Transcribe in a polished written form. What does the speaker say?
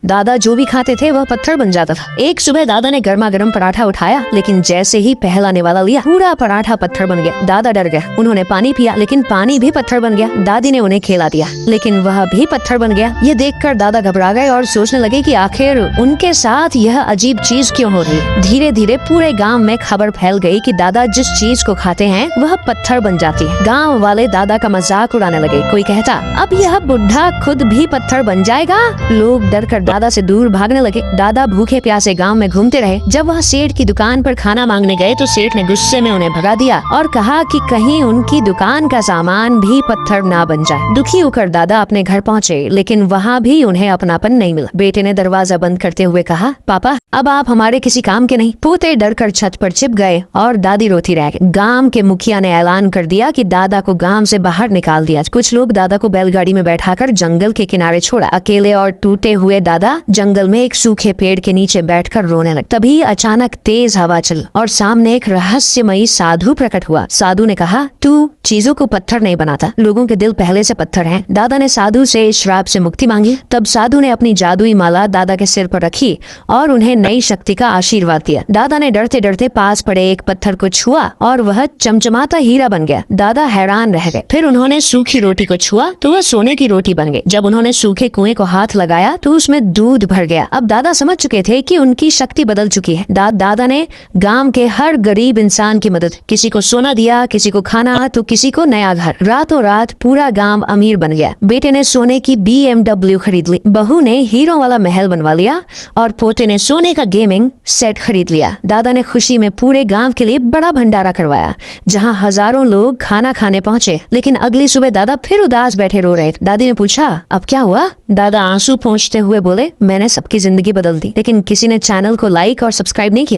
दादा जो भी खाते थे वह पत्थर बन जाता था। एक सुबह दादा ने गर्मा गर्म पराठा उठाया, लेकिन जैसे ही पहला निवाला लिया पूरा पराठा पत्थर बन गया। दादा डर गए। उन्होंने पानी पिया, लेकिन पानी भी पत्थर बन गया। दादी ने उन्हें खिला दिया, लेकिन वह भी पत्थर बन गया। ये देखकर दादा घबरा गए और सोचने लगे कि आखिर उनके साथ यह अजीब चीज क्यों हो रही है। धीरे धीरे पूरे गांव में खबर फैल गई कि दादा जिस चीज को खाते हैं वह पत्थर बन जाती है। गांव वाले दादा का मजाक उड़ाने लगे। कोई कहता, अब यह बुढ़ा खुद भी पत्थर बन जाएगा। लोग डर कर दादा से दूर भागने लगे। दादा भूखे प्यासे गांव में घूमते रहे। जब वह सेठ की दुकान पर खाना मांगने गए तो सेठ ने गुस्से में उन्हें भगा दिया और कहा कि कहीं उनकी दुकान का सामान भी पत्थर ना बन जाए। दुखी होकर दादा अपने घर पहुँचे, लेकिन वहाँ भी उन्हें अपनापन नहीं मिला। बेटे ने दरवाजा बंद करते हुए कहा, पापा अब आप हमारे किसी काम के नहीं। पोते डर कर छत पर छिप गए और दादी रोती रह गई। गांव के मुखिया ने ऐलान कर दिया कि दादा को गांव से बाहर निकाल दिया। कुछ लोग दादा को बैलगाड़ी में बैठाकर जंगल के किनारे छोड़ा। अकेले और टूटे हुए दादा जंगल में एक सूखे पेड़ के नीचे बैठकर रोने लगे। तभी अचानक तेज हवा चल और सामने एक रहस्यमयी साधु प्रकट हुआ। साधु ने कहा, तू चीजों को पत्थर नहीं बनाता, लोगों के दिल पहले से पत्थर हैं। दादा ने साधु से श्राप से मुक्ति मांगी। तब साधु ने अपनी जादुई माला दादा के सिर पर रखी और उन्हें नई शक्ति का आशीर्वाद दिया। दादा ने डरते डरते पास पड़े एक पत्थर को छुआ और वह चमचमाता हीरा बन गया। दादा हैरान रह गए। फिर उन्होंने सूखी रोटी को छुआ तो वह सोने की रोटी बन गई। जब उन्होंने सूखे कुएं को हाथ लगाया तो उसमें दूध भर गया। अब दादा समझ चुके थे कि उनकी शक्ति बदल चुकी है। दादा ने गांव के हर गरीब इंसान की मदद, किसी को सोना दिया, किसी को खाना तो किसी को नया घर। रातों रात पूरा गांव अमीर बन गया। बेटे ने सोने की BMW खरीद ली, बहू ने हीरों वाला महल बनवा लिया और पोते ने सोने का गेमिंग सेट खरीद लिया। दादा ने खुशी में पूरे गांव के लिए बड़ा भंडारा करवाया, जहां हजारों लोग खाना खाने पहुंचे। लेकिन अगली सुबह दादा फिर उदास बैठे रो रहे थे। दादी ने पूछा, अब क्या हुआ? दादा आंसू पोंछते हुए बोले, मैंने सबकी जिंदगी बदल दी, लेकिन किसी ने चैनल को लाइक और सब्सक्राइब नहीं किया।